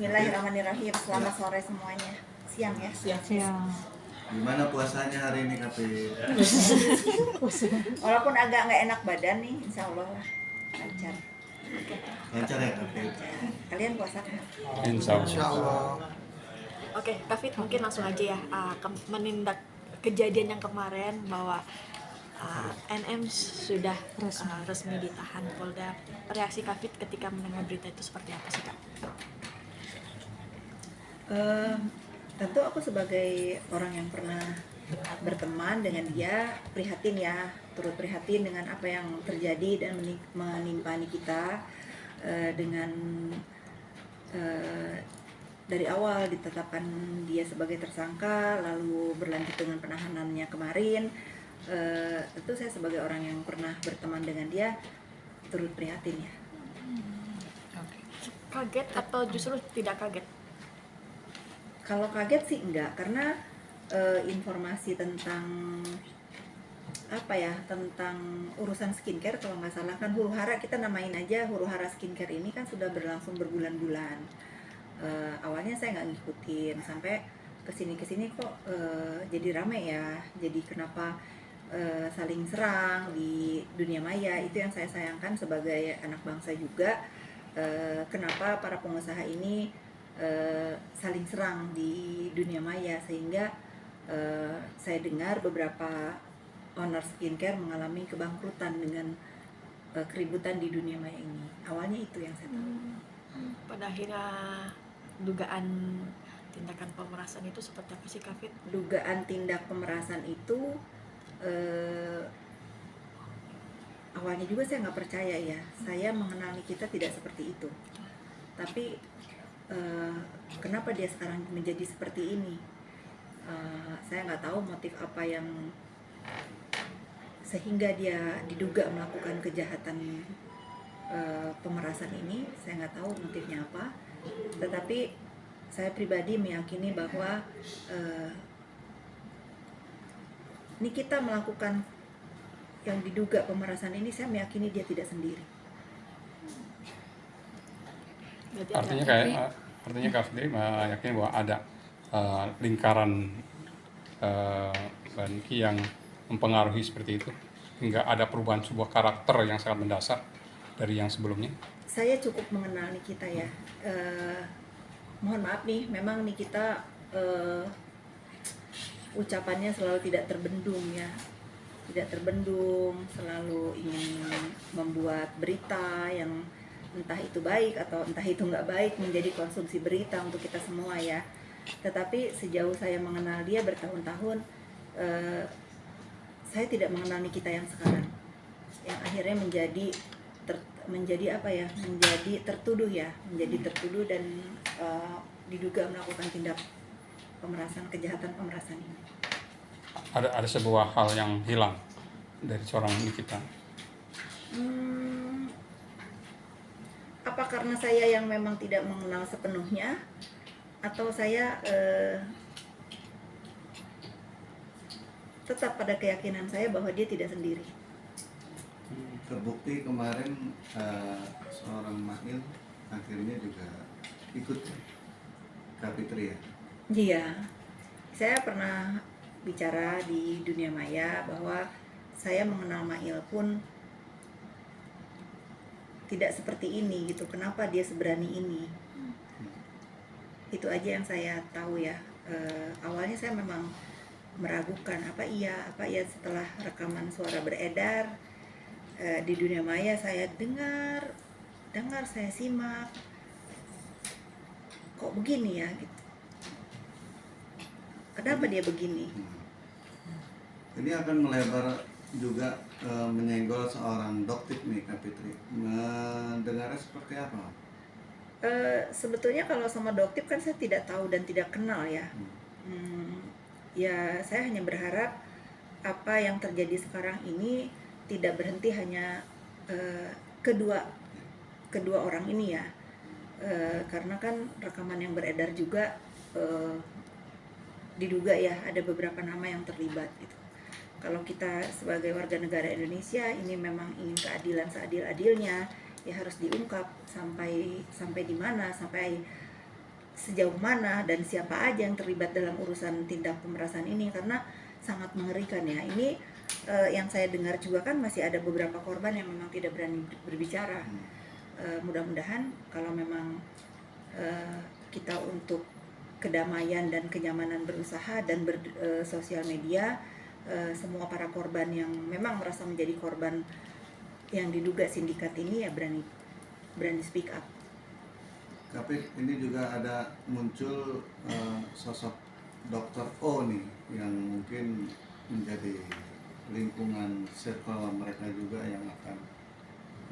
Bismillahirrahmanirrahim. Selamat sore semuanya. Siang ya. Siang. Gimana puasanya hari ini Kak? Walaupun agak nggak enak badan nih, insya Allah lancar. Lancar ya Kak? Kalian puasa kan? Insya Allah. Oke, Kak Fit, mungkin langsung aja ya menindak kejadian yang kemarin bahwa NM sudah resmi ditahan Polda. Reaksi Kak Fit ketika mendengar berita itu seperti apa sih Kak? Tentu aku sebagai orang yang pernah berteman dengan dia prihatin ya, turut prihatin dengan apa yang terjadi dan menimpa kita dengan dari awal ditetapkan dia sebagai tersangka, lalu berlanjut dengan penahanannya kemarin. Tentu saya sebagai orang yang pernah berteman dengan dia turut prihatin ya. Kaget atau justru tidak kaget? Kalau kaget sih enggak, karena informasi tentang tentang urusan skincare, kalau nggak salah kan huru hara, kita namain aja huru hara skincare ini kan sudah berlangsung berbulan-bulan. Awalnya saya nggak ngikutin, sampai kesini kok jadi rame ya, jadi kenapa saling serang di dunia maya. Itu yang saya sayangkan sebagai anak bangsa juga, kenapa para pengusaha ini saling serang di dunia maya, sehingga saya dengar beberapa owner skincare mengalami kebangkrutan dengan keributan di dunia maya ini. Awalnya itu yang saya tahu. Pada akhirnya dugaan tindakan pemerasan itu seperti apa sih Kak Fit? Dugaan tindak pemerasan itu awalnya juga saya nggak percaya ya. Saya mengenal Nikita tidak seperti itu. Tapi kenapa dia sekarang menjadi seperti ini? Saya nggak tahu motif apa yang sehingga dia diduga melakukan kejahatan pemerasan ini. Saya nggak tahu motifnya apa. Tetapi saya pribadi meyakini bahwa Nikita melakukan yang diduga pemerasan ini, saya meyakini dia tidak sendiri. Artinya Kak sendiri yakin bahwa ada lingkaran Banki yang mempengaruhi seperti itu, hingga ada perubahan sebuah karakter yang sangat mendasar dari yang sebelumnya. Saya cukup mengenal Nikita ya. Mohon maaf nih, memang Nikita ucapannya selalu tidak terbendung ya, tidak terbendung, selalu ingin membuat berita yang entah itu baik atau entah itu nggak baik menjadi konsumsi berita untuk kita semua ya. Tetapi sejauh saya mengenal dia bertahun-tahun, saya tidak mengenal Nikita yang sekarang, yang akhirnya menjadi tertuduh dan diduga melakukan tindak pemerasan, kejahatan pemerasan ini. Ada sebuah hal yang hilang dari seorang Nikita. Apa karena saya yang memang tidak mengenal sepenuhnya, atau saya tetap pada keyakinan saya bahwa dia tidak sendiri. Terbukti kemarin seorang Mail akhirnya juga ikut Kak Fitri ya? Iya, saya pernah bicara di dunia maya bahwa saya mengenal Mail pun tidak seperti ini gitu. Kenapa dia seberani ini? Itu aja yang saya tahu ya. Awalnya saya memang meragukan apa iya setelah rekaman suara beredar di dunia maya, saya dengar, saya simak, kok begini ya gitu. Kenapa dia begini? Ini akan melebar juga menyenggol seorang dokter nih Kak Fitri. Mendengarnya seperti apa? Sebetulnya kalau sama Doktip kan saya tidak tahu dan tidak kenal ya. Ya saya hanya berharap apa yang terjadi sekarang ini tidak berhenti hanya kedua orang ini ya. Karena kan rekaman yang beredar juga diduga ya ada beberapa nama yang terlibat gitu. Kalau kita sebagai warga negara Indonesia ini memang ingin keadilan seadil-adilnya, ya harus diungkap sampai di mana, sampai sejauh mana dan siapa aja yang terlibat dalam urusan tindak pemerasan ini, karena sangat mengerikan ya. Ini yang saya dengar juga kan masih ada beberapa korban yang memang tidak berani berbicara. Mudah-mudahan kalau memang kita untuk kedamaian dan kenyamanan berusaha dan bersosial media, semua para korban yang memang merasa menjadi korban yang diduga sindikat ini ya berani speak up. Tapi ini juga ada muncul sosok Dokter O nih yang mungkin menjadi lingkungan circle mereka juga yang akan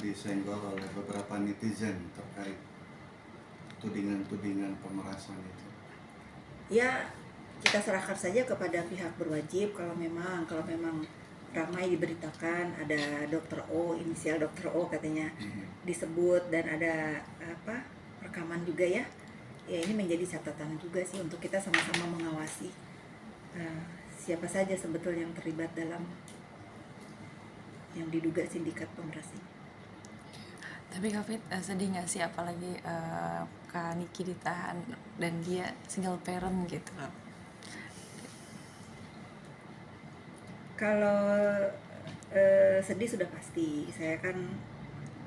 disenggol oleh beberapa netizen terkait tudingan-tudingan pemerasan itu. Ya, kita serahkan saja kepada pihak berwajib. Kalau memang ramai diberitakan ada Dokter O, inisial Dokter O katanya disebut, dan ada rekaman juga ya. Ya, ini menjadi catatan juga sih untuk kita sama-sama mengawasi siapa saja sebetulnya yang terlibat dalam yang diduga sindikat pemeras ini. Tapi Kak Fit, sedih nggak sih apalagi Kak Niki ditahan dan dia single parent gitu? Kalau sedih sudah pasti, saya kan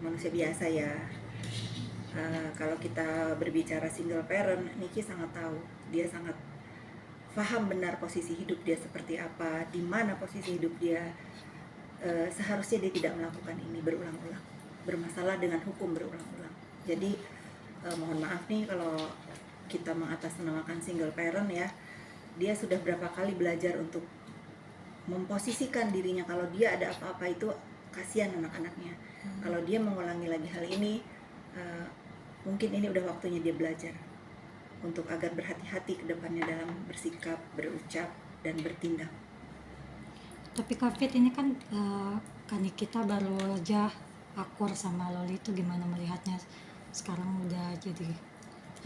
manusia biasa ya. Kalau kita berbicara single parent, Niki sangat tahu, dia sangat paham benar posisi hidup dia seperti apa, di mana posisi hidup dia. Seharusnya dia tidak melakukan ini berulang-ulang, bermasalah dengan hukum berulang-ulang. Jadi mohon maaf nih kalau kita mengatasnamakan single parent ya, dia sudah berapa kali belajar untuk memposisikan dirinya kalau dia ada apa-apa itu kasihan anak-anaknya. Kalau dia mengulangi lagi hal ini, mungkin ini udah waktunya dia belajar untuk agar berhati-hati ke depannya dalam bersikap, berucap, dan bertindak. Tapi Kak Fit, ini kan kita baru aja akur sama Loli, itu gimana melihatnya sekarang udah jadi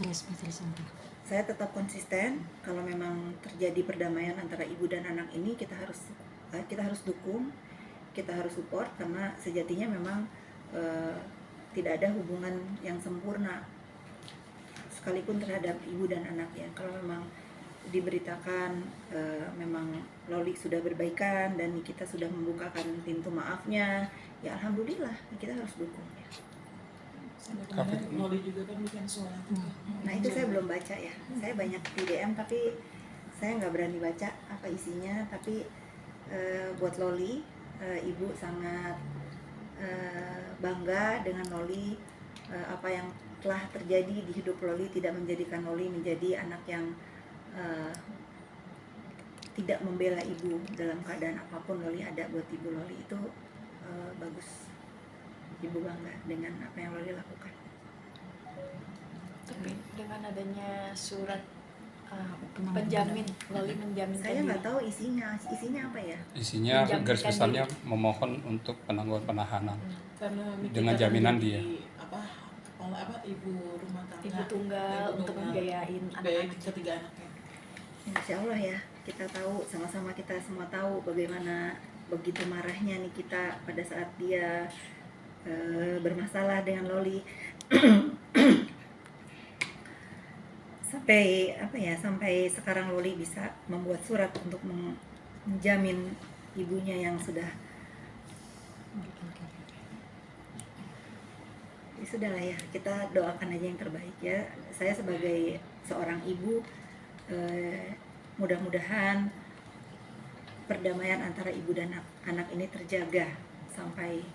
resmi tersangka? Saya tetap konsisten. Kalau memang terjadi perdamaian antara ibu dan anak ini, kita harus dukung, kita harus support, karena sejatinya memang tidak ada hubungan yang sempurna sekalipun terhadap ibu dan anaknya. Kalau memang diberitakan memang Loli sudah berbaikan dan kita sudah membukakan pintu maafnya, ya alhamdulillah, kita harus dukung ya. Loli juga kan bikin suara. Nah itu saya belum baca ya, saya banyak di DM tapi saya nggak berani baca apa isinya. Tapi buat Loli, ibu sangat bangga dengan Loli. Apa yang telah terjadi di hidup Loli tidak menjadikan Loli menjadi anak yang tidak membela ibu. Dalam keadaan apapun Loli ada buat ibu Loli, itu bagus. Ibu bangga dengan apa yang Loli lakukan. Tapi dengan adanya surat penjamin, Loli menjaminkan Saya nggak diri. tahu isinya apa ya. Isinya Menjaminkan garis besarnya diri. memohon untuk penangguhan penahanan Karena Miki dengan kan jaminan jadi, dia. kepala ibu rumah tangga, Ibu tunggal untuk membiayain biaya anak-anak. ketiga anaknya. Insya Allah ya, kita tahu, sama-sama kita semua tahu bagaimana begitu marahnya nih kita pada saat dia bermasalah dengan Loli. sampai sekarang Loli bisa membuat surat untuk menjamin ibunya yang sudah ya sudahlah ya, kita doakan aja yang terbaik ya. Saya sebagai seorang ibu, mudah-mudahan perdamaian antara ibu dan anak ini terjaga sampai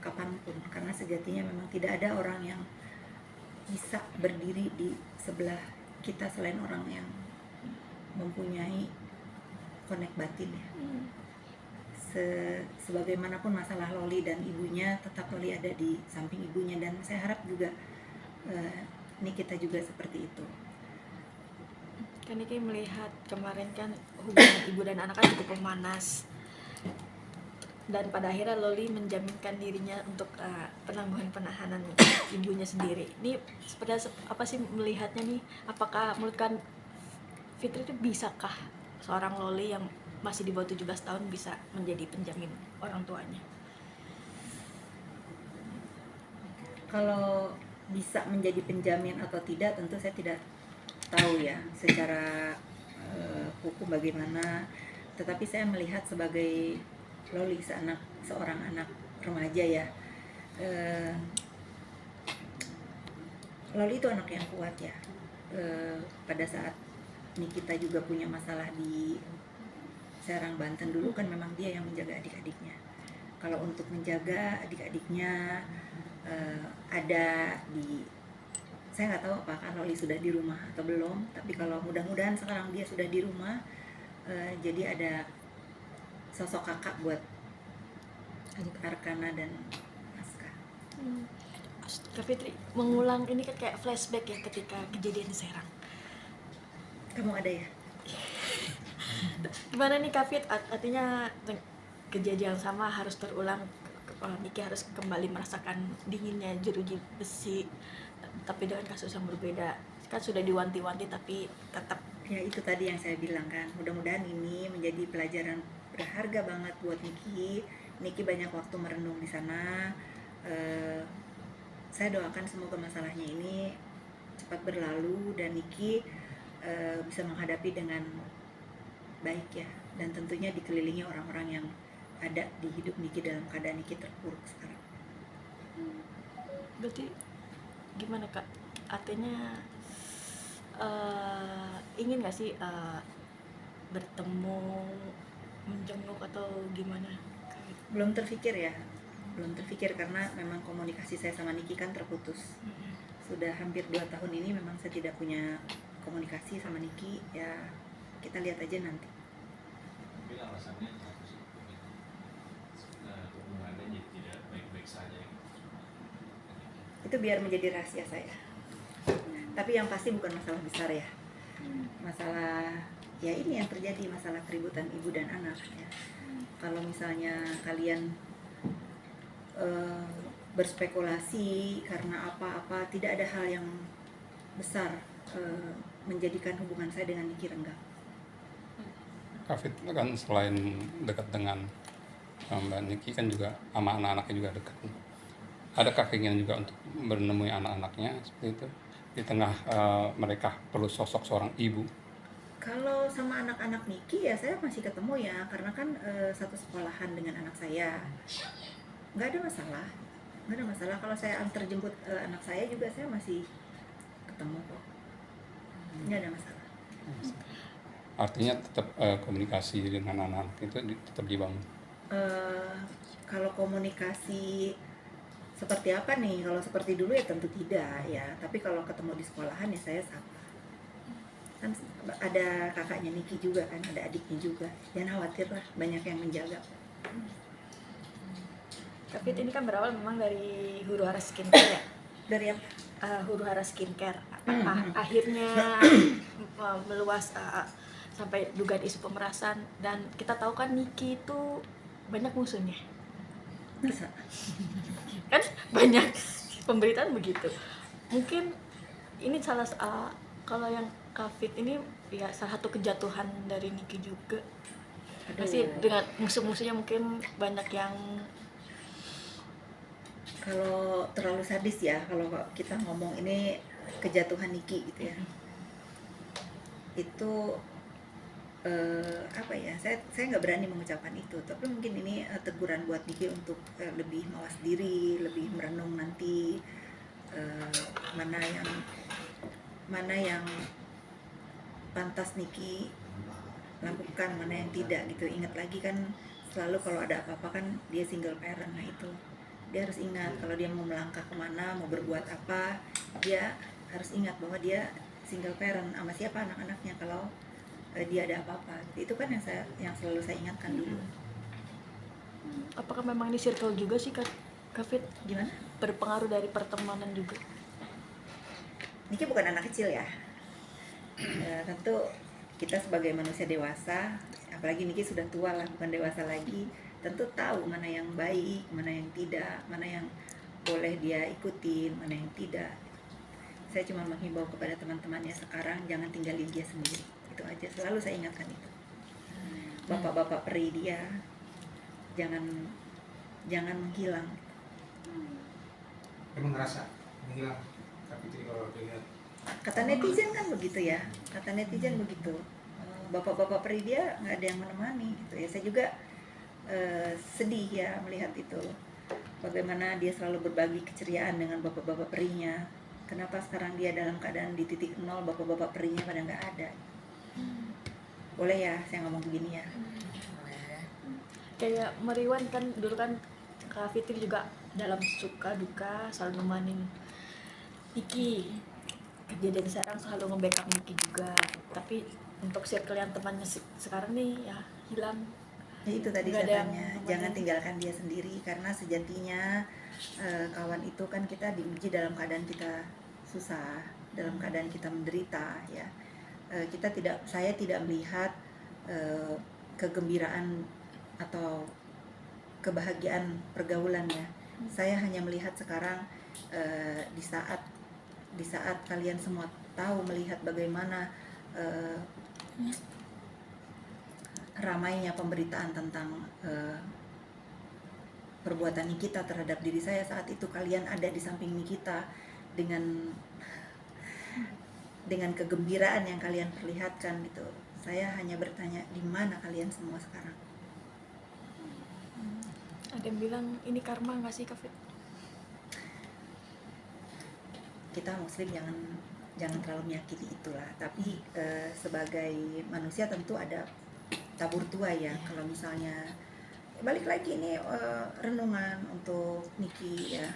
kapanpun, karena sejatinya memang tidak ada orang yang bisa berdiri di sebelah kita selain orang yang mempunyai konek batin ya. Sebagaimanapun masalah Loli dan ibunya, tetap Loli ada di samping ibunya, dan saya harap juga ini kita juga seperti itu. Kan Niki melihat kemarin kan hubungan ibu dan anak kan cukup memanas, dan pada akhirnya Loli menjaminkan dirinya untuk penangguhan penahanan ibunya sendiri. Ini seperti apa sih melihatnya nih? Apakah menurut kan Fitri itu bisakah seorang Loli yang masih di bawah 17 tahun bisa menjadi penjamin orang tuanya? Kalau bisa menjadi penjamin atau tidak tentu saya tidak tahu ya secara hukum bagaimana, tetapi saya melihat sebagai Loli seorang anak remaja ya, Loli itu anak yang kuat ya. Pada saat Nikita juga punya masalah di Serang, Banten dulu kan memang dia yang menjaga adik-adiknya. Kalau untuk menjaga adik-adiknya ada di, saya nggak tahu apakah Loli sudah di rumah atau belum, tapi kalau mudah-mudahan sekarang dia sudah di rumah, jadi ada sosok kakak buat Arkana dan Aska. Kak Fitri mengulang ini kan kayak flashback ya ketika kejadian di Serang. Kamu ada ya? Gimana nih Kak Fit, artinya kejadian sama harus terulang, Niki harus kembali merasakan dinginnya jeruji besi, tapi dengan kasus yang berbeda. Kan sudah diwanti-wanti tapi tetap. Ya itu tadi yang saya bilang kan, mudah-mudahan ini menjadi pelajaran berharga banget buat Niki. Niki banyak waktu merenung di sana. Saya doakan semoga masalahnya ini cepat berlalu dan Niki bisa menghadapi dengan baik ya, dan tentunya dikelilingi orang-orang yang ada di hidup Niki dalam keadaan Niki terpuruk sekarang. Berarti gimana Kak? Artinya ingin nggak sih bertemu, menjenguk atau gimana? Belum terfikir karena memang komunikasi saya sama Niki kan terputus. Sudah hampir 2 tahun ini memang saya tidak punya komunikasi sama Niki, ya kita lihat aja nanti. Mungkin alasannya apa sih? Hubungannya jadi tidak baik-baik saja gitu. Itu biar menjadi rahasia saya. Tapi yang pasti bukan masalah besar ya. Masalah ya ini yang terjadi, masalah keributan ibu dan anak ya. Kalau misalnya kalian berspekulasi karena apa-apa, tidak ada hal yang besar menjadikan hubungan saya dengan Niki renggang. Kak Fit kan selain dekat dengan Mbak Niki kan juga sama anak-anaknya juga dekat. Adakah keinginan juga untuk menemui anak-anaknya seperti itu? Di tengah mereka perlu sosok seorang ibu. Kalau sama anak-anak Niki ya saya masih ketemu ya, karena kan satu sekolahan dengan anak saya. Nggak ada masalah. Kalau saya antar jemput anak saya juga saya masih ketemu kok. Nggak ada masalah. Artinya tetap komunikasi dengan anak-anak itu tetap dibangun. Kalau komunikasi seperti apa nih? Kalau seperti dulu ya tentu tidak ya. Tapi kalau ketemu di sekolahan ya saya sapa. Kan ada kakaknya Niki juga kan, ada adiknya juga. Jangan khawatir lah, banyak yang menjaga. Kak Fit ini kan berawal memang dari Huru Hara Skincare ya. Dari yang Huru Hara Skincare akhirnya meluas sampai dugaan isu pemerasan, dan kita tahu kan Niki itu banyak musuhnya. masa Kan banyak pemberitaan begitu. Mungkin ini salah kalau yang Kak Fit ini ya salah satu kejatuhan dari Niki juga. Masih dengan musuh-musuhnya mungkin banyak yang kalau terlalu sadis ya, kalau kita ngomong ini kejatuhan Niki gitu ya, itu apa ya, saya nggak berani mengucapkan itu, tapi mungkin ini teguran buat Niki untuk lebih mawas diri, lebih merenung nanti mana yang pantas Niki lakukan, mana yang tidak gitu. Ingat lagi kan selalu kalau ada apa-apa kan dia single parent, nah itu dia harus ingat kalau dia mau melangkah kemana, mau berbuat apa, dia harus ingat bahwa dia single parent, sama siapa anak-anaknya kalau dia ada apa-apa. Itu kan yang selalu saya ingatkan dulu. apakah memang ini circle juga sih Kak Fit? Gimana? Berpengaruh dari pertemanan juga. Niki bukan anak kecil ya. Tentu kita sebagai manusia dewasa, apalagi Niki sudah tua lah, bukan dewasa lagi, tentu tahu mana yang baik, mana yang tidak, mana yang boleh dia ikutin, mana yang tidak. Saya cuma menghimbau kepada teman-temannya sekarang, jangan tinggalin dia sendiri. Itu aja, selalu saya ingatkan itu. Bapak-bapak peri dia, jangan menghilang. Emang ngerasa hilang. Tapi itu kalau dilihat Kata netizen kan begitu ya, kata netizen begitu. Bapak-bapak peri dia nggak ada yang menemani gitu ya. Saya juga sedih ya melihat itu. Bagaimana dia selalu berbagi keceriaan dengan bapak-bapak perinya. Kenapa sekarang dia dalam keadaan di titik nol, bapak-bapak perinya pada nggak ada. Boleh ya saya ngomong begini ya. Kayak Meriwan kan dulu kan Kak Fitri juga dalam suka duka selalu nemanin Niki. Kejadian sekarang selalu nge-backup Niki juga. Tapi untuk circle yang temannya sekarang nih ya hilang. Ya, itu tadi Nggak ada saya yang tanya, nemenin. jangan tinggalkan dia sendiri karena sejatinya kawan itu kan kita diuji dalam keadaan kita susah, dalam keadaan kita menderita ya. Saya tidak melihat kegembiraan atau kebahagiaan pergaulan ya. Saya hanya melihat sekarang di saat kalian semua tahu melihat bagaimana ramainya pemberitaan tentang perbuatan Nikita terhadap diri saya, saat itu kalian ada di samping Nikita dengan kegembiraan yang kalian perlihatkan gitu. Saya hanya bertanya, di mana kalian semua sekarang? Ada yang bilang ini karma nggak sih Kak Fit? Kita muslim jangan terlalu menyakiti itulah, tapi sebagai manusia tentu ada tabur tuai ya. Kalau misalnya balik lagi ini renungan untuk Niki ya.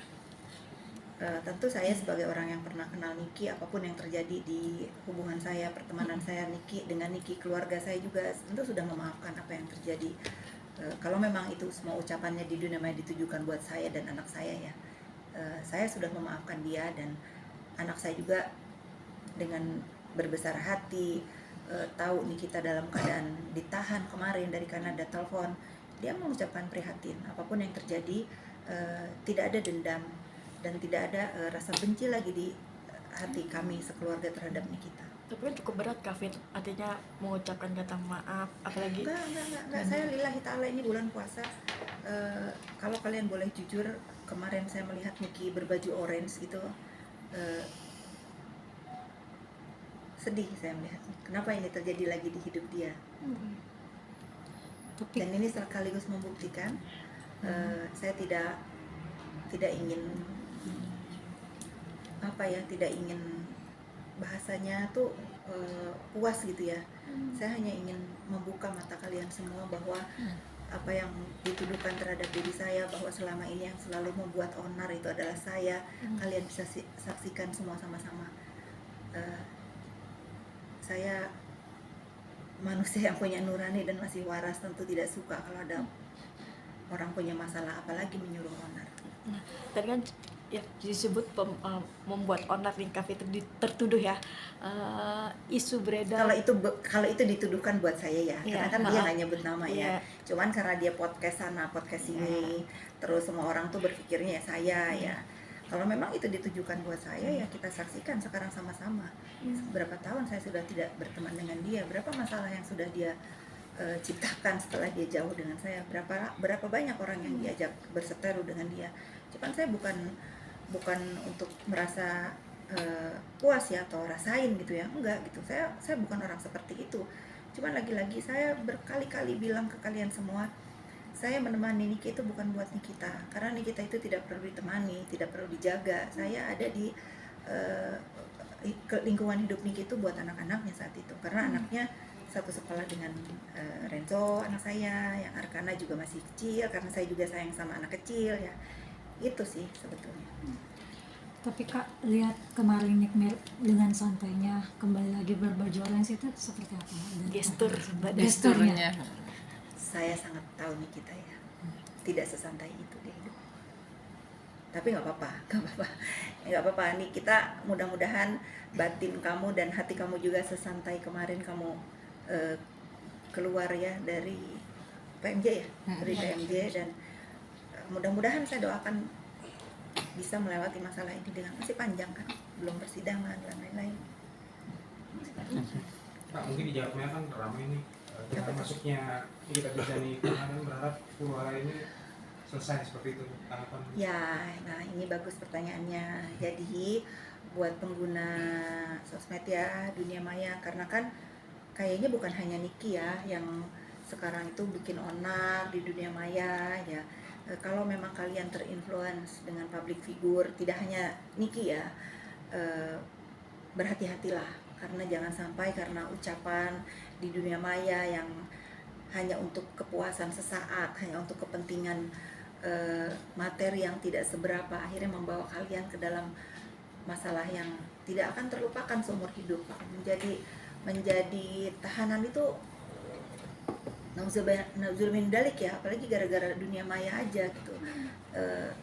Tentu saya sebagai orang yang pernah kenal Niki, apapun yang terjadi di hubungan saya, pertemanan saya Niki dengan Niki, keluarga saya juga tentu sudah memaafkan apa yang terjadi. Kalau memang itu semua ucapannya di dunia maya ditujukan buat saya dan anak saya ya, saya sudah memaafkan dia, dan anak saya juga dengan berbesar hati tahu Nikita dalam keadaan ditahan kemarin dari Kanada, telepon dia mengucapkan prihatin apapun yang terjadi, tidak ada dendam dan tidak ada rasa benci lagi di hati kami sekeluarga terhadap Nikita. Tapi kan cukup berat Kak Fit, artinya mengucapkan kata maaf, apalagi Enggak, saya lillahi ta'ala, ini bulan puasa. Kalau kalian boleh jujur, kemarin saya melihat Niki berbaju orange gitu, sedih saya melihat. Kenapa ini terjadi lagi di hidup dia? Dan ini sekaligus membuktikan saya tidak ingin tidak ingin bahasanya tuh puas gitu ya. Saya hanya ingin membuka mata kalian semua bahwa apa yang dituduhkan terhadap diri saya, bahwa selama ini yang selalu membuat onar itu adalah saya. Kalian bisa saksikan semua sama-sama. Saya manusia yang punya nurani dan masih waras, tentu tidak suka kalau ada orang punya masalah, apalagi menyuruh onar. Nah, tadi kan ya disebut membuat onar nih Kak Fit tertuduh ya, isu beredar. Kalau itu dituduhkan buat saya ya, karena kan dia nggak nyebut nama ya. Iya. Cuman karena dia podcast sana, podcast sini, terus semua orang tuh berpikirnya ya saya ya. Kalau memang itu ditujukan buat saya ya kita saksikan sekarang sama-sama. Berapa tahun saya sudah tidak berteman dengan dia, berapa masalah yang sudah dia ciptakan setelah dia jauh dengan saya, berapa banyak orang yang diajak berseteru dengan dia. Cuman saya bukan untuk merasa puas ya atau rasain gitu ya, enggak gitu. Saya bukan orang seperti itu. Cuman lagi-lagi saya berkali-kali bilang ke kalian semua, saya menemani Niki itu bukan buat Nikita, karena Nikita itu tidak perlu ditemani, tidak perlu dijaga. Saya ada di lingkungan hidup Niki itu buat anak-anaknya saat itu, karena anaknya satu sekolah dengan Renzo, anak saya, yang Arkana juga masih kecil, karena saya juga sayang sama anak kecil ya. Itu sih sebetulnya. Tapi Kak, lihat kemarin Nick dengan santainya kembali lagi berbaju orange itu seperti apa? Gesturnya. Saya sangat tahu Nikita ya, tidak sesantai itu dia hidup. Tapi nggak apa-apa. Nih kita mudah-mudahan batin kamu dan hati kamu juga sesantai kemarin kamu keluar ya dari PMJ ya, dari PMJ, dan mudah-mudahan saya doakan bisa melewati masalah ini dengan masih panjang kan, belum persidangan dan lain-lain. Pak, mungkin dijawabnya kan ramai nih dengan masuknya kita bisa nih, kan berharap Huru Hara ini selesai seperti itu harapan? Ya, nah ini bagus pertanyaannya. Jadi buat pengguna sosmed ya, dunia maya, karena kan kayaknya bukan hanya Niki ya yang sekarang itu bikin onar di dunia maya ya. Kalau memang kalian terinfluence dengan public figure, tidak hanya Niki ya, berhati-hatilah, karena jangan sampai karena ucapan di dunia maya yang hanya untuk kepuasan sesaat, hanya untuk kepentingan materi yang tidak seberapa, akhirnya membawa kalian ke dalam masalah yang tidak akan terlupakan seumur hidup. Menjadi tahanan itu nauzubillah min dalik ya, apalagi gara-gara dunia maya aja gitu.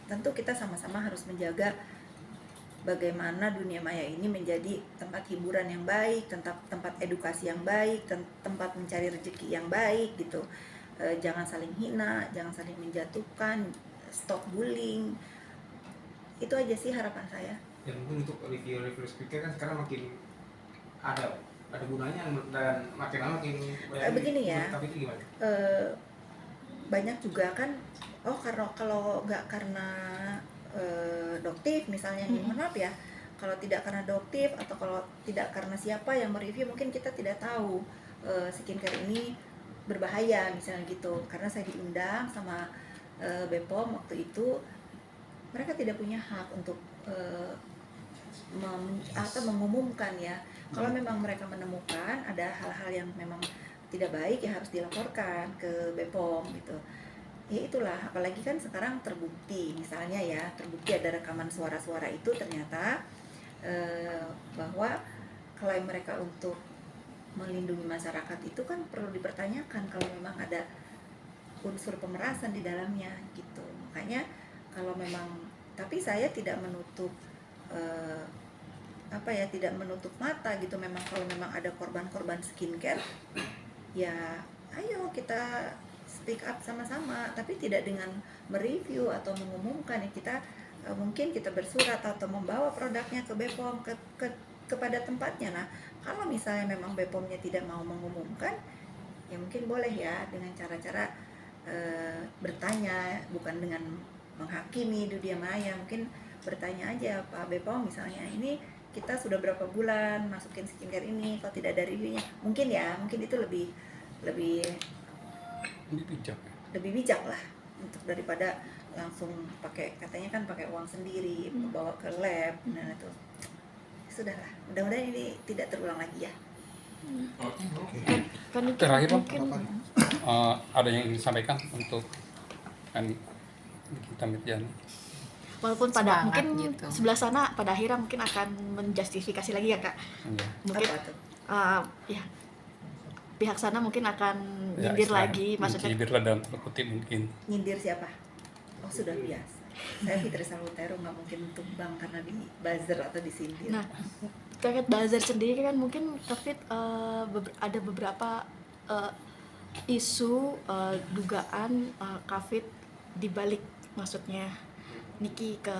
Tentu kita sama-sama harus menjaga bagaimana dunia maya ini menjadi tempat hiburan yang baik, tempat edukasi yang baik, tempat mencari rezeki yang baik gitu. Jangan saling hina, jangan saling menjatuhkan, stop bullying. Itu aja sih harapan saya. Ya mungkin untuk review speaker kan sekarang makin ada gunanya dan makin lama makin banyak. Begini ya, tapi itu gimana? banyak juga kan, kalau nggak karena doktif misalnya, mohon maaf ya, kalau tidak karena doktif atau kalau tidak karena siapa yang mereview, mungkin kita tidak tahu skincare ini berbahaya misalnya gitu. Karena saya diundang sama BPOM waktu itu, mereka tidak punya hak untuk mengumumkan ya. Kalau memang mereka menemukan ada hal-hal yang memang tidak baik, ya harus dilaporkan ke BPOM gitu. Ya itulah, apalagi kan sekarang terbukti misalnya ya, terbukti ada rekaman suara-suara itu ternyata bahwa klaim mereka untuk melindungi masyarakat itu kan perlu dipertanyakan kalau memang ada unsur pemerasan di dalamnya gitu. Makanya kalau memang, tapi saya tidak menutup tidak menutup mata gitu. Memang kalau memang ada korban-korban skincare, ya ayo kita speak up sama-sama, tapi tidak dengan mereview atau mengumumkan ya. Kita mungkin kita bersurat atau membawa produknya ke BPOM, kepada tempatnya. Nah, kalau misalnya memang BPOM-nya tidak mau mengumumkan, ya mungkin boleh ya dengan cara-cara bertanya, bukan dengan menghakimi dunia maya. Mungkin bertanya aja, Pak BPOM misalnya, ini kita sudah berapa bulan masukin skincare ini, kalau tidak ada reviewnya, mungkin itu lebih bijak lah, untuk daripada langsung pakai, katanya kan pakai uang sendiri, bawa ke lab. Nah itu sudahlah, mudah-mudahan ini tidak terulang lagi ya. Terakhir Bang, mungkin ada yang ingin disampaikan untuk kita Mirjani? walaupun pada Semangat mungkin gitu. sebelah sana pada akhirnya mungkin akan menjustifikasi lagi ya Kak. Iya. Mungkin Apa tuh? ya pihak sana mungkin akan Ya, nyindir istilah lagi, maksudnya mencibir lah dalam tanda kutip mungkin. Nyindir siapa? Oh sudah biasa. Saya Fitri Salutero nggak mungkin tumbang karena di buzzer atau disindir. Nah, terkait buzzer sendiri kan mungkin Kafit ada beberapa isu dugaan Kafit dibalik, maksudnya Niki ke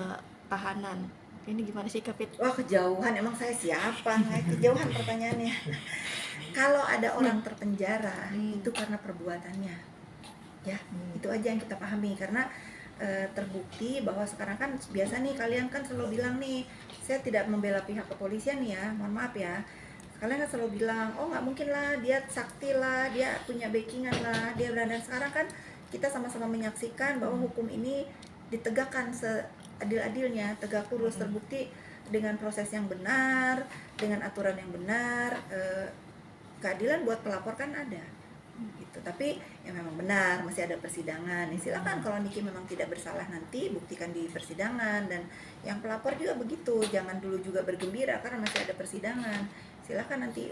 tahanan. Ini gimana sih Kafit? Wah kejauhan, emang saya siapa? Kejauhan pertanyaannya. Kalau ada orang terpenjara itu karena perbuatannya, ya itu aja yang kita pahami. Karena terbukti bahwa sekarang kan biasa nih, kalian kan selalu bilang nih, saya tidak membela pihak kepolisian ya, mohon maaf ya, kalian kan selalu bilang, oh nggak mungkin lah, dia sakti lah, dia punya backingan lah, dia berada. Sekarang kan kita sama-sama menyaksikan bahwa hukum ini ditegakkan seadil-adilnya, tegak lurus, terbukti dengan proses yang benar, dengan aturan yang benar. Keadilan buat pelapor kan ada gitu. Tapi yang memang benar, masih ada persidangan. Ya, silakan kalau Niki memang tidak bersalah, nanti buktikan di persidangan. Dan yang pelapor juga begitu, jangan dulu juga bergembira karena masih ada persidangan. Silakan nanti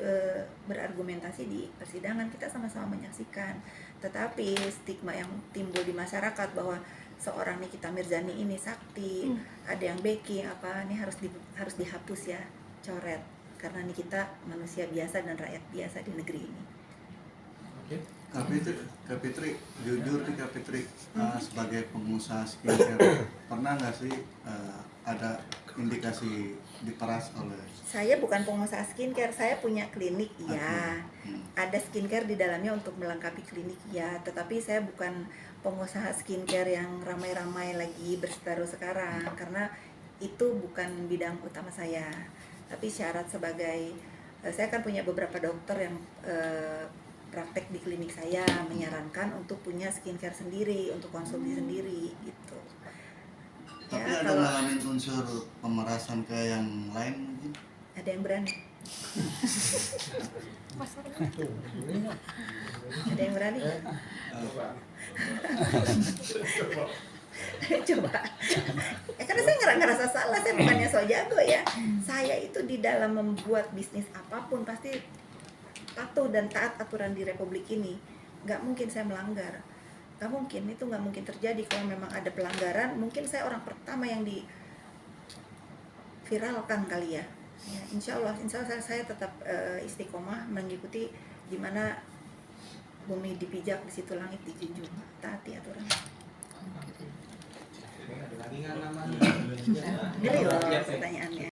berargumentasi di persidangan, kita sama-sama menyaksikan. Tetapi stigma yang timbul di masyarakat bahwa seorang Nikita Mirzani ini sakti, ada yang backing apa, ini harus dihapus ya, coret. Karena Nikita manusia biasa dan rakyat biasa di negeri ini. Oke. Kak Fitri, jujur nih Kak Fitri, sebagai pengusaha skincare, pernah nggak sih ada indikasi diperas oleh Saya bukan pengusaha skincare, saya punya klinik ya. Hmm. Ada skincare di dalamnya untuk melengkapi klinik ya, tetapi saya bukan pengusaha skincare yang ramai-ramai lagi berseteru sekarang karena itu bukan bidang utama saya. Tapi syarat sebagai saya kan punya beberapa dokter yang praktek di klinik saya menyarankan untuk punya skincare sendiri, untuk konsumsi sendiri gitu. Tapi Ya, ada kalau ngalamin unsur pemerasan kayak yang lain mungkin? ada yang berani, ada yang berani. Coba. Karena saya ngerasa salah, saya bukannya so jago ya. Saya itu di dalam membuat bisnis apapun pasti patuh dan taat aturan di Republik ini. Nggak mungkin saya melanggar. Nggak mungkin, itu nggak mungkin terjadi. Kalau memang ada pelanggaran, mungkin saya orang pertama yang di viralkan kali ya. Ya, insya Allah saya tetap istiqomah mengikuti di mana bumi dipijak, di situ langit dijunjung. Taati aturan. Ada lagi nggak nama? Ngeri loh pertanyaannya.